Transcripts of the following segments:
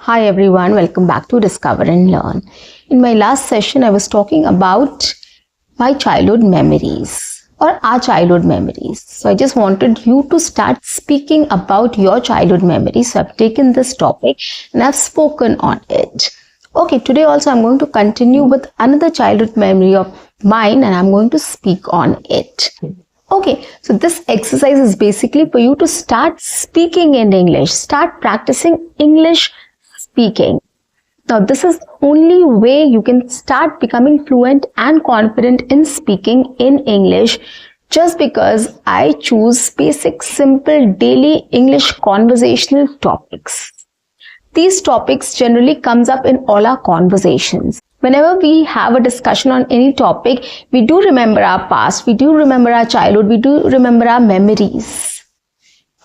Hi everyone, welcome back to Discover and Learn. In my last session, I was talking about my childhood memories or our childhood memories. So I just wanted you to start speaking about your childhood memories. So I've taken this topic and I've spoken on it. Okay, today also I'm going to continue with another childhood memory of mine and I'm going to speak on it. Okay, so this exercise is basically for you to start speaking in English, start practicing English speaking. Now, this is the only way you can start becoming fluent and confident in speaking in English, just because I choose basic, simple, daily English conversational topics. These topics generally comes up in all our conversations. Whenever we have a discussion on any topic, we do remember our past, we do remember our childhood, we do remember our memories.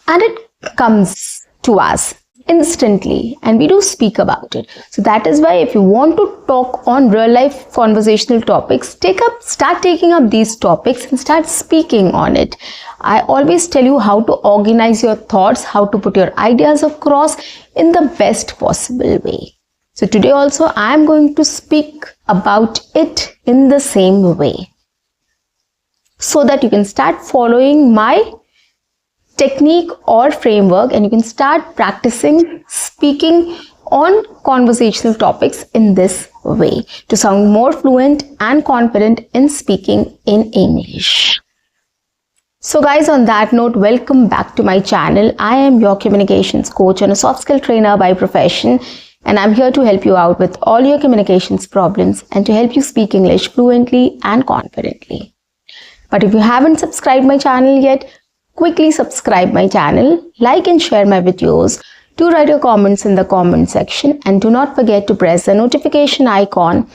And it comes to us instantly and we do speak about it. So that is why if you want to talk on real life conversational topics, start taking up these topics and start speaking on it. I always tell you how to organize your thoughts, how to put your ideas across in the best possible way. So today also I am going to speak about it in the same way, so that you can start following my technique or framework and you can start practicing speaking on conversational topics in this way to sound more fluent and confident in speaking in English. So guys, on that note, welcome back to my channel. I am your communications coach and a soft skill trainer by profession, and I'm here to help you out with all your communications problems and to help you speak English fluently and confidently. But if you haven't subscribed my channel yet, quickly subscribe my channel, like and share my videos, do write your comments in the comment section, and do not forget to press the notification icon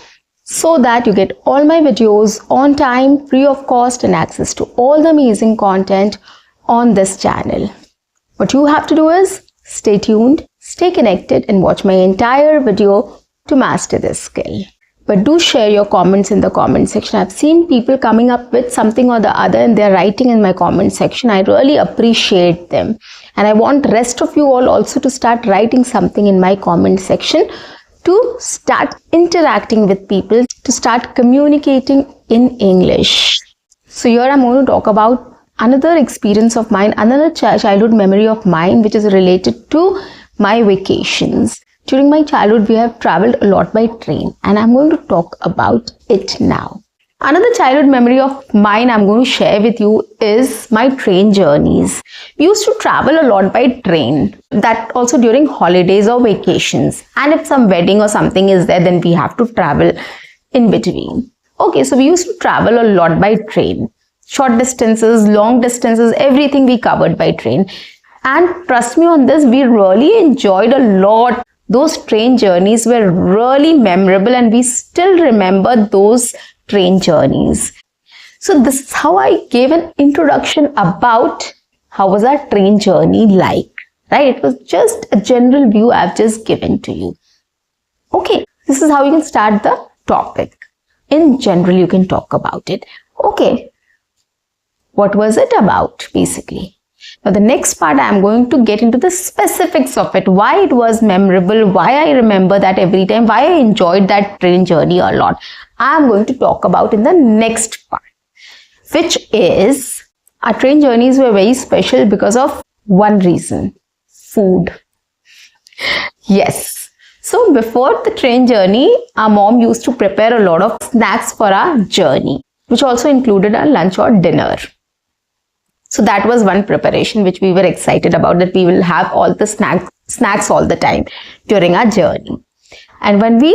so that you get all my videos on time, free of cost, and access to all the amazing content on this channel. What you have to do is stay tuned, stay connected, and watch my entire video to master this skill. But do share your comments in the comment section. I've seen people coming up with something or the other and they're writing in my comment section. I really appreciate them. And I want rest of you all also to start writing something in my comment section, to start interacting with people, to start communicating in English. So here I'm going to talk about another experience of mine, another childhood memory of mine, which is related to my vacations. During my childhood, we have traveled a lot by train and I'm going to talk about it now. Another childhood memory of mine I'm going to share with you is my train journeys. We used to travel a lot by train, that also during holidays or vacations. And if some wedding or something is there, then we have to travel in between. Okay, so we used to travel a lot by train. Short distances, long distances, everything we covered by train. And trust me on this, we really enjoyed a lot. Those train journeys were really memorable and we still remember those train journeys. So this is how I gave an introduction about how was our train journey like, right? It was just a general view I've just given to you. Okay, this is how you can start the topic. In general, you can talk about it. Okay, what was it about basically? Now the next part I am going to get into the specifics of it, why it was memorable, why I remember that every time, why I enjoyed that train journey a lot. I am going to talk about in the next part, which is our train journeys were very special because of one reason: food. Yes. So before the train journey, our mom used to prepare a lot of snacks for our journey, which also included our lunch or dinner. So that was one preparation which we were excited about, that we will have all the snacks all the time during our journey. And when we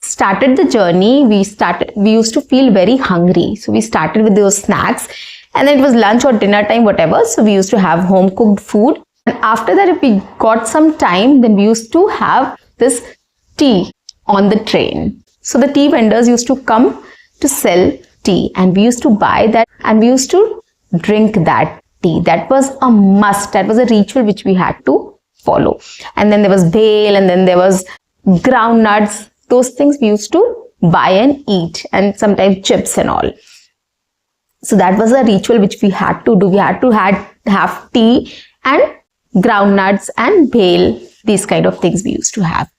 started the journey, we used to feel very hungry. So we started with those snacks and then it was lunch or dinner time, whatever. So we used to have home cooked food. And after that, if we got some time, then we used to have this tea on the train. So the tea vendors used to come to sell tea and we used to buy that and we used to drink that tea. That was a must. That was a ritual which we had to follow. And then there was bale and then there was ground nuts. Those things we used to buy and eat, and sometimes chips and all. So that was a ritual which we had to do. We had to have tea and ground nuts and bale These kind of things we used to have.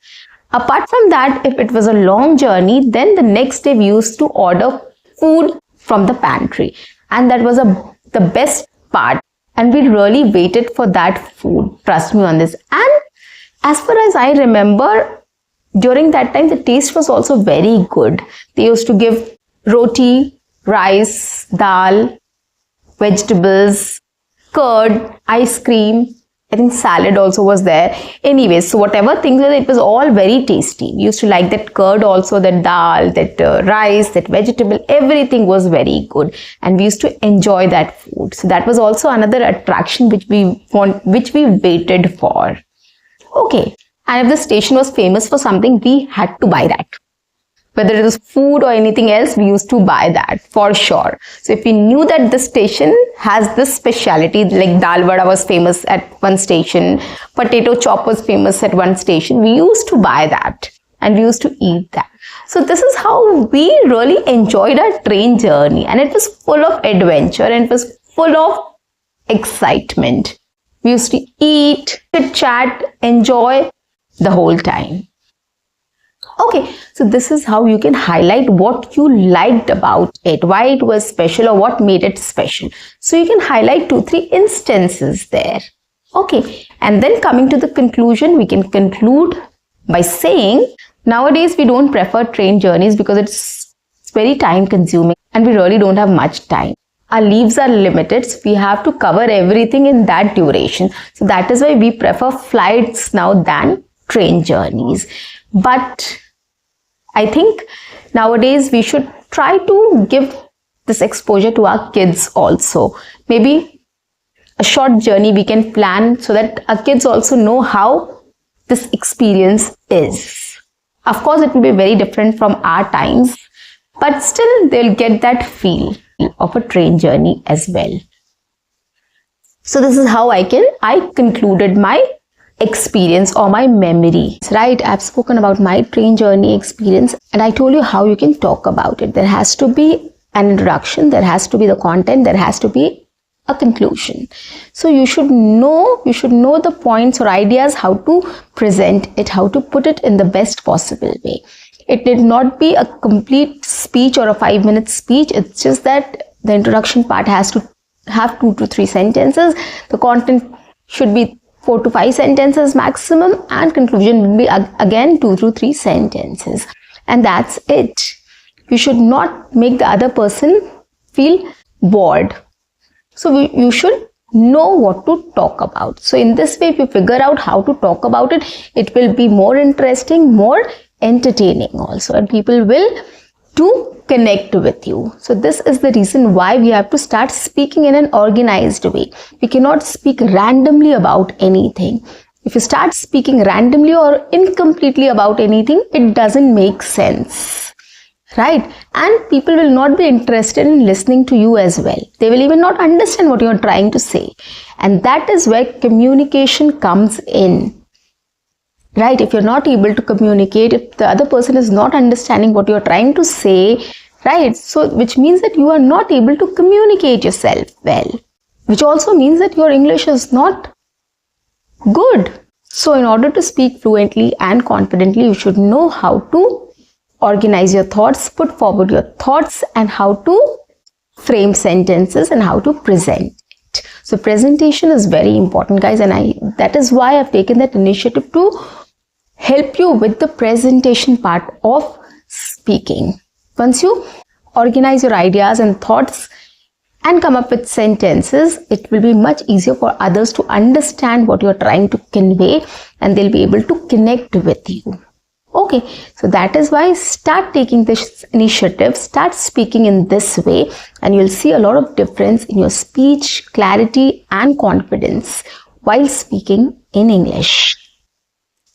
Apart from that, if it was a long journey, then the next day we used to order food from the pantry. And that was the best part. And we really waited for that food. Trust me on this. And as far as I remember, during that time, the taste was also very good. They used to give roti, rice, dal, vegetables, curd, ice cream. I think salad also was there. Anyways, so whatever things were, it was all very tasty. We used to like that curd also, that dal, that rice, that vegetable, everything was very good. And we used to enjoy that food. So that was also another attraction which we waited for. Okay. And if the station was famous for something, we had to buy that. Whether it was food or anything else, we used to buy that for sure. So if we knew that the station has this speciality, like dal vada was famous at one station, potato chop was famous at one station, we used to buy that and we used to eat that. So this is how we really enjoyed our train journey, and it was full of adventure and it was full of excitement. We used to eat, chit chat, enjoy the whole time. Okay, so this is how you can highlight what you liked about it, why it was special or what made it special. So you can highlight 2-3 instances there. Okay, and then coming to the conclusion, we can conclude by saying nowadays we don't prefer train journeys because it's very time consuming and we really don't have much time. Our leaves are limited, so we have to cover everything in that duration. So that is why we prefer flights now than train journeys. But I think nowadays we should try to give this exposure to our kids also. Maybe a short journey we can plan so that our kids also know how this experience is. Of course, it will be very different from our times, but still they'll get that feel of a train journey as well. So this is how I concluded my experience or my memory, right? I've spoken about my train journey experience and I told you how you can talk about it. There has to be an introduction, there has to be the content, there has to be a conclusion. So you should know the points or ideas, how to present it, how to put it in the best possible way. It did not be a complete speech or a 5-minute speech. It's just that the introduction part has to have 2 to 3 sentences. The content should be 4 to 5 sentences maximum, and conclusion will be again 2 to 3 sentences. And that's it. You should not make the other person feel bored. So you should know what to talk about. So in this way, if you figure out how to talk about it, it will be more interesting, more entertaining also, and people will to connect with you. So this is the reason why we have to start speaking in an organized way. We cannot speak randomly about anything. If you start speaking randomly or incompletely about anything, it doesn't make sense, right? And people will not be interested in listening to you as well. They will even not understand what you are trying to say. And that is where communication comes in. Right? If you're not able to communicate, if the other person is not understanding what you're trying to say, right? So, which means that you are not able to communicate yourself well, which also means that your English is not good. So, in order to speak fluently and confidently, you should know how to organize your thoughts, put forward your thoughts, and how to frame sentences and how to present. So presentation is very important, guys, and that is why I've taken that initiative to help you with the presentation part of speaking. Once you organize your ideas and thoughts and come up with sentences, it will be much easier for others to understand what you're trying to convey, and they'll be able to connect with you. Okay, so that is why start taking this initiative, start speaking in this way, and you'll see a lot of difference in your speech, clarity, and confidence while speaking in English.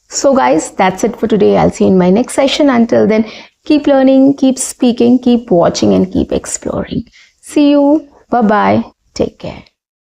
So guys, that's it for today. I'll see you in my next session. Until then, keep learning, keep speaking, keep watching, and keep exploring. See you. Bye-bye. Take care.